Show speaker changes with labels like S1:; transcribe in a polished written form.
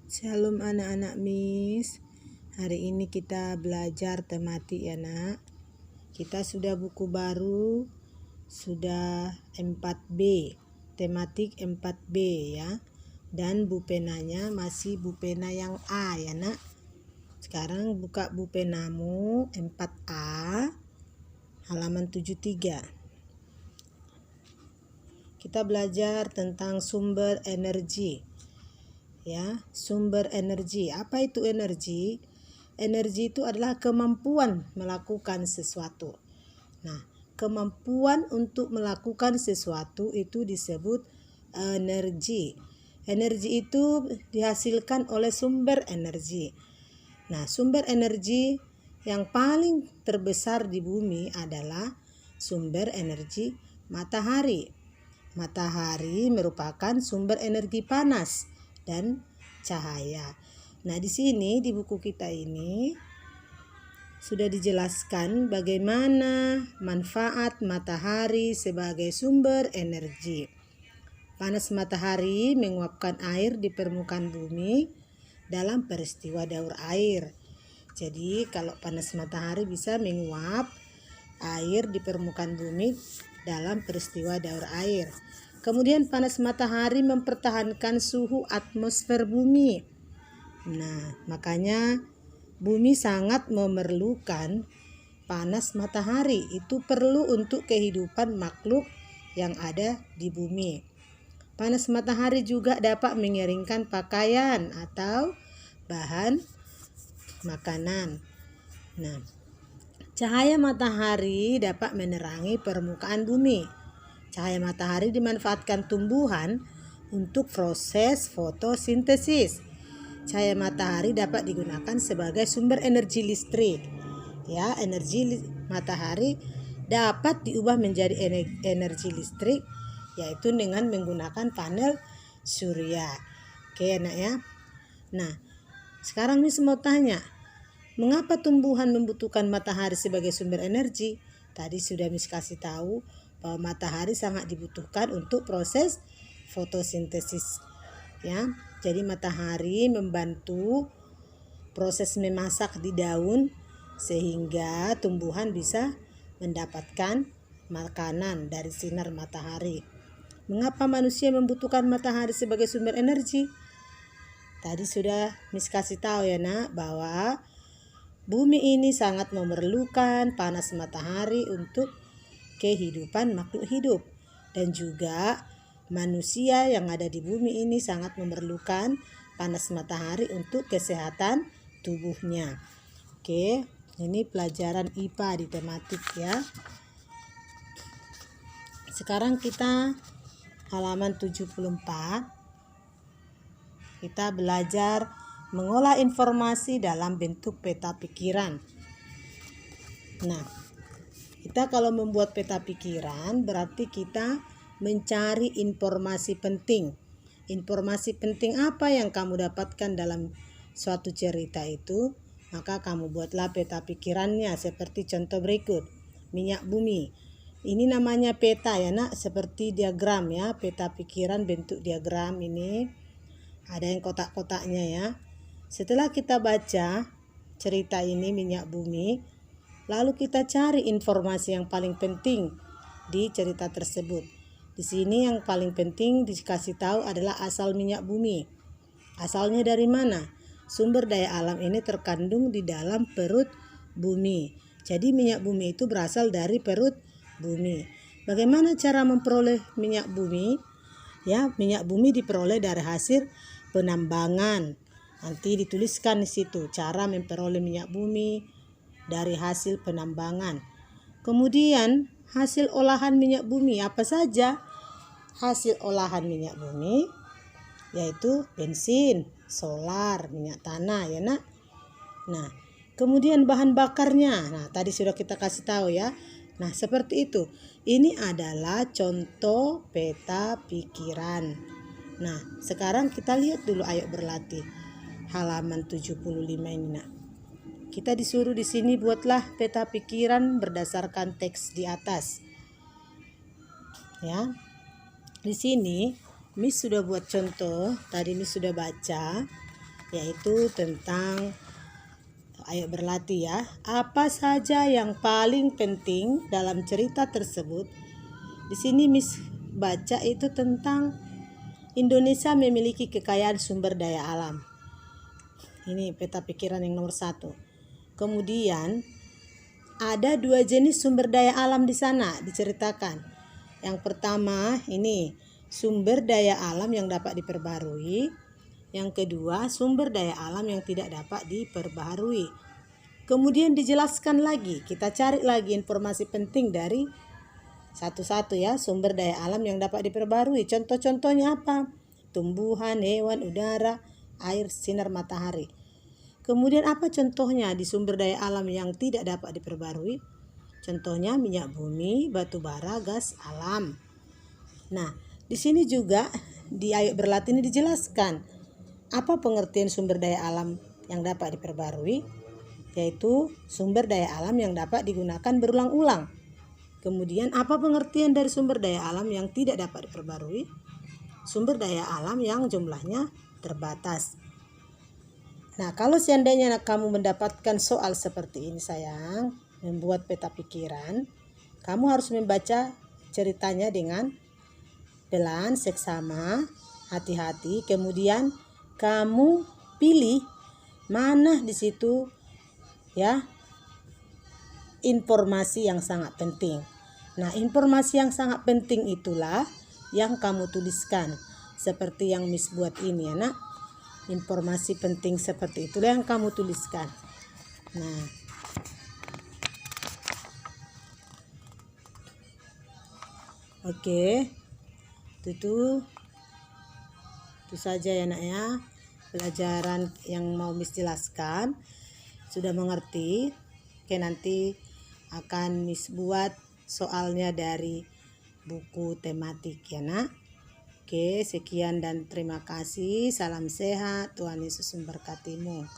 S1: Shalom anak-anak Miss. Hari ini kita belajar tematik ya nak. Kita sudah buku baru, sudah 4B, tematik 4B ya. Dan bu penanya masih bu pena yang A ya nak. Sekarang buka bu penamu 4A halaman 73. Kita belajar tentang sumber energi. Ya, sumber energi. Apa itu energi? Energi itu adalah kemampuan melakukan sesuatu. Nah, kemampuan untuk melakukan sesuatu itu disebut energi. Energi itu dihasilkan oleh sumber energi. Nah, sumber energi yang paling terbesar di bumi adalah sumber energi matahari. Matahari merupakan sumber energi panas dan cahaya. Nah, di sini di buku kita ini sudah dijelaskan bagaimana manfaat matahari sebagai sumber energi. Panas matahari menguapkan air di permukaan bumi dalam peristiwa daur air. Jadi, kalau panas matahari bisa menguap air di permukaan bumi dalam peristiwa daur air. Kemudian panas matahari mempertahankan suhu atmosfer bumi. Nah, makanya bumi sangat memerlukan panas matahari. Itu perlu untuk kehidupan makhluk yang ada di bumi. Panas matahari juga dapat mengeringkan pakaian atau bahan makanan. Nah, cahaya matahari dapat menerangi permukaan bumi. Cahaya matahari dimanfaatkan tumbuhan untuk proses fotosintesis. Cahaya matahari dapat digunakan sebagai sumber energi listrik. Ya, energi matahari dapat diubah menjadi energi listrik, yaitu dengan menggunakan panel surya. Oke, nak ya. Nah, sekarang Miss mau tanya, mengapa tumbuhan membutuhkan matahari sebagai sumber energi? Tadi sudah Miss kasih tahu bahwa matahari sangat dibutuhkan untuk proses fotosintesis. Ya, jadi matahari membantu proses memasak di daun sehingga tumbuhan bisa mendapatkan makanan dari sinar matahari. Mengapa manusia membutuhkan matahari sebagai sumber energi? Tadi sudah Miss kasih tahu ya nak, bahwa bumi ini sangat memerlukan panas matahari untuk kehidupan makhluk hidup, dan juga manusia yang ada di bumi ini sangat memerlukan panas matahari untuk kesehatan tubuhnya. Oke, ini pelajaran IPA di tematik ya. Sekarang kita halaman 74. Kita belajar mengolah informasi dalam bentuk peta pikiran. Nah, kita kalau membuat peta pikiran berarti kita mencari informasi penting. Informasi penting apa yang kamu dapatkan dalam suatu cerita itu, maka kamu buatlah peta pikirannya seperti contoh berikut. Minyak bumi. Ini namanya peta ya nak, seperti diagram ya, peta pikiran bentuk diagram ini. Ada yang kotak-kotaknya ya. Setelah kita baca cerita ini minyak bumi, lalu kita cari informasi yang paling penting di cerita tersebut. Di sini yang paling penting dikasih tahu adalah asal minyak bumi. Asalnya dari mana? Sumber daya alam ini terkandung di dalam perut bumi. Jadi minyak bumi itu berasal dari perut bumi. Bagaimana cara memperoleh minyak bumi? Ya, minyak bumi diperoleh dari hasil penambangan. Nanti dituliskan di situ cara memperoleh minyak bumi dari hasil penambangan. Kemudian hasil olahan minyak bumi apa saja? Hasil olahan minyak bumi yaitu bensin, solar, minyak tanah ya nak. Nah, kemudian bahan bakarnya. Nah, tadi sudah kita kasih tahu ya. Nah, seperti itu. Ini adalah contoh peta pikiran. Nah, sekarang kita lihat dulu, ayo berlatih. Halaman 75 ini nak. Kita disuruh di sini buatlah peta pikiran berdasarkan teks di atas. Ya. Di sini Miss sudah buat contoh, tadi Miss sudah baca. yaitu tentang, ayo berlatih ya. Apa saja yang paling penting dalam cerita tersebut? Di sini Miss baca itu tentang Indonesia memiliki kekayaan sumber daya alam. Ini peta pikiran yang nomor 1. Kemudian ada 2 jenis sumber daya alam di sana diceritakan. Yang pertama ini sumber daya alam yang dapat diperbarui. Yang kedua sumber daya alam yang tidak dapat diperbarui. Kemudian dijelaskan lagi, kita cari lagi informasi penting dari satu-satu ya, sumber daya alam yang dapat diperbarui. Contoh-contohnya apa? Tumbuhan, hewan, udara, air, sinar matahari. Kemudian apa contohnya di sumber daya alam yang tidak dapat diperbarui? Contohnya minyak bumi, batu bara, gas alam. Nah, di sini juga di Ayo Berlatih ini dijelaskan apa pengertian sumber daya alam yang dapat diperbarui, yaitu sumber daya alam yang dapat digunakan berulang-ulang. Kemudian apa pengertian dari sumber daya alam yang tidak dapat diperbarui? Sumber daya alam yang jumlahnya terbatas. Nah, kalau seandainya kamu mendapatkan soal seperti ini sayang, membuat peta pikiran, kamu harus membaca ceritanya dengan pelan, seksama, hati-hati. Kemudian kamu pilih mana di situ ya informasi yang sangat penting. Nah, informasi yang sangat penting itulah yang kamu tuliskan. Seperti yang Miss buat ini ya nak. Informasi penting seperti itulah yang kamu tuliskan. Nah, oke. Itu saja ya nak ya. Pelajaran yang mau Miss jelaskan. Sudah mengerti? Oke, nanti akan Miss buat soalnya dari buku tematik ya nak. Oke, sekian dan terima kasih. Salam sehat. Tuhan Yesus memberkatimu.